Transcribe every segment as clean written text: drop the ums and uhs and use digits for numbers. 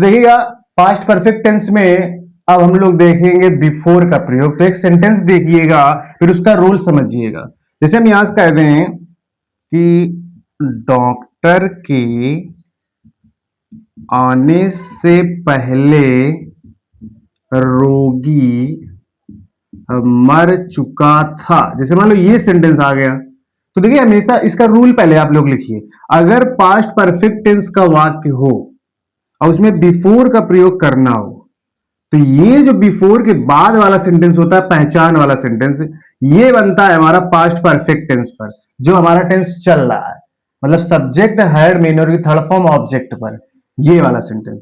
देखिएगा past perfect tense में अब हम लोग देखेंगे बिफोर का प्रयोग। तो एक सेंटेंस देखिएगा, फिर उसका रूल समझिएगा। जैसे हम यहां से कह दें कि डॉक्टर के आने से पहले रोगी मर चुका था। जैसे मान लो ये सेंटेंस आ गया, तो देखिए हमेशा इसका रूल पहले आप लोग लिखिए। अगर पास्ट परफेक्ट टेंस का वाक्य हो और उसमें बिफोर का प्रयोग करना हो, तो ये जो बिफोर के बाद वाला सेंटेंस होता है, पहचान वाला सेंटेंस, ये बनता है हमारा पास्ट परफेक्ट टेंस पर, जो हमारा टेंस चल रहा है, मतलब सब्जेक्ट हेड मेन और थर्ड फॉर्म ऑब्जेक्ट पर, ये वाला सेंटेंस।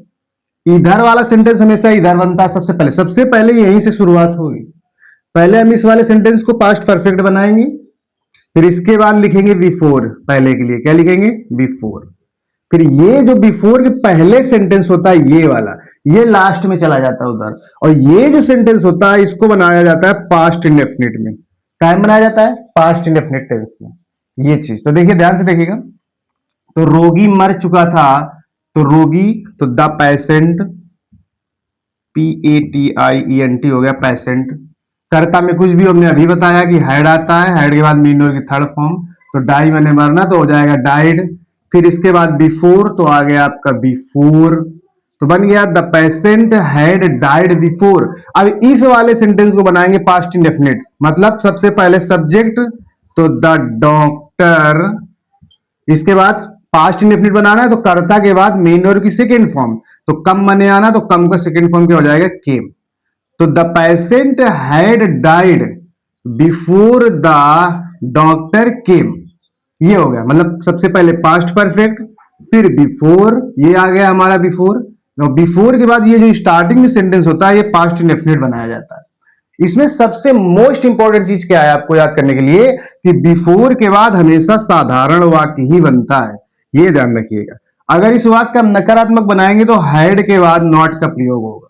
इधर वाला सेंटेंस हमेशा इधर बनता है सबसे पहले यहीं से शुरुआत होगी। पहले हम इस वाले सेंटेंस को पास्ट परफेक्ट बनाएंगे, फिर इसके बाद लिखेंगे बिफोर। पहले के लिए क्या लिखेंगे? बिफोर। फिर ये जो बिफोर के पहले सेंटेंस होता है ये वाला, ये लास्ट में चला जाता है उधर, और ये जो सेंटेंस होता है इसको बनाया जाता है पास्ट इंडेफिनिट में। टाइम बनाया जाता है पास्ट इंडेफिनिट टेंस में, ये चीज। तो देखिए ध्यान से देखिएगा, तो रोगी मर चुका था, तो रोगी, तो द पेशेंट, PATIENT हो गया पेशेंट। कर्ता में कुछ भी हमने अभी बताया कि हैड आता है, हैड के बाद मीन की थर्ड फॉर्म, तो डाई मैंने मरना, तो हो जाएगा डाइड। फिर इसके बाद बिफोर, तो आ गया आपका बिफोर, तो बन गया the patient had died before. अब इस वाले सेंटेंस को बनाएंगे पास्ट इंडेफिनिट, मतलब सबसे पहले सब्जेक्ट, तो द डॉक्टर, इसके बाद पास्ट इंडेफिनिट बनाना है, तो कर्ता के बाद मेन और की सेकेंड फॉर्म, तो कम बने आना, तो कम का सेकेंड फॉर्म क्या हो जाएगा? केम। तो the patient had died before the doctor केम, ये हो गया। मतलब सबसे पहले पास्ट परफेक्ट, फिर बिफोर, ये आ गया हमारा बिफोर। और बिफोर के बाद ये जो स्टार्टिंग में सेंटेंस होता है ये पास्ट इंडेफिनिट बनाया जाता है। इसमें सबसे मोस्ट इंपॉर्टेंट चीज क्या है आपको याद करने के लिए, कि बिफोर के बाद हमेशा साधारण वाक्य ही बनता है, ये ध्यान रखिएगा। अगर इस वाक्य का हम नकारात्मक बनाएंगे तो हैड के बाद नॉट का प्रयोग होगा।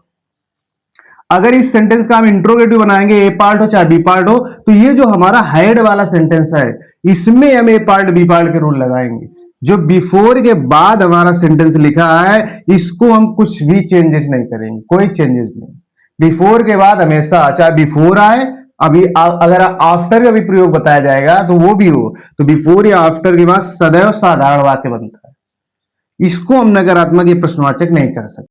अगर इस सेंटेंस का हम इंट्रोगेटिव बनाएंगे, ए पार्ट हो चाहे बी पार्ट हो, तो ये जो हमारा हैड वाला सेंटेंस है इसमें हम ए पार्ट बी पार्ट के रूल लगाएंगे। जो बिफोर के बाद हमारा सेंटेंस लिखा है इसको हम कुछ भी चेंजेस नहीं करेंगे, कोई चेंजेस नहीं। बिफोर के बाद हमेशा चाहे बिफोर आए, अभी अगर आफ्टर का भी प्रयोग बताया जाएगा तो वो भी हो, तो बिफोर या आफ्टर के बाद सदैव साधारण वाक्य बनता है। इसको हम नकारात्मक या प्रश्नवाचक नहीं कर सकते।